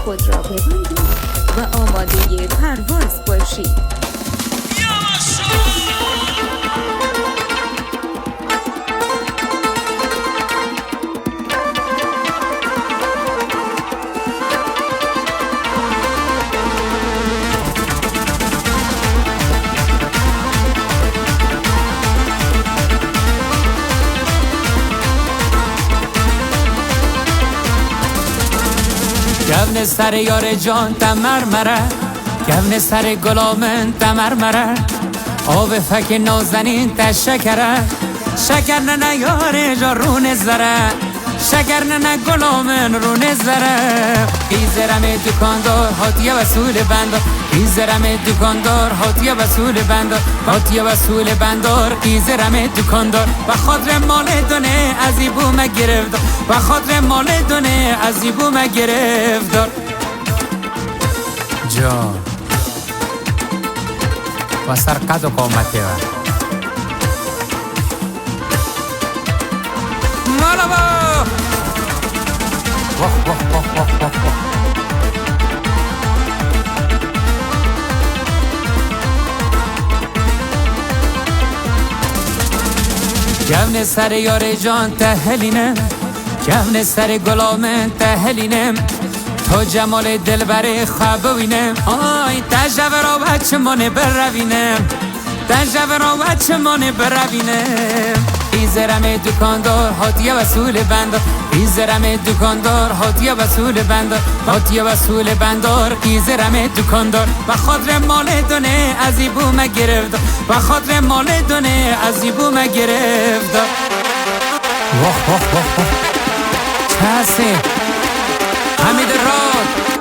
خود را ببندید و آماده پرواز باشید. گون سر یار جان تمرمره، گون سر گلامن تمرمره، آب فک نازنین تشکره، شکر نه یار جان رو نزره، شکر نه گلامن رو نزره. ایزرم دکاندار هاتیه وصول بندار، ایزرم دکاندار هاتیه وصول بندار، هاتیه وصول بندار. ایزرم دکاندار و خاطر مال دونه از ای بوم گرفت، و خاطر مال دونه از ای بوم گرفت. جان و سرقد و قامته و مالا با واه واه واه واه واه واه. گون سر یار جان تهلینم، گون سر گلامن تهلینم، تو جمال دلبر خواب ببینم، آی تجور و بچه منه بروینم، تجور و بچه منه بروینم. ایزرم دکاندار هاتیه وصول بندار، ایزرم دکاندار هاتیه وصول بندار، هاتیه وصول بندار. ایزرم دکاندار و خاطر مال دونه از ای بوم گرفت، و خاطر مال دونه از ای بوم گرفت. واه واه واه واه. کسی حمید راد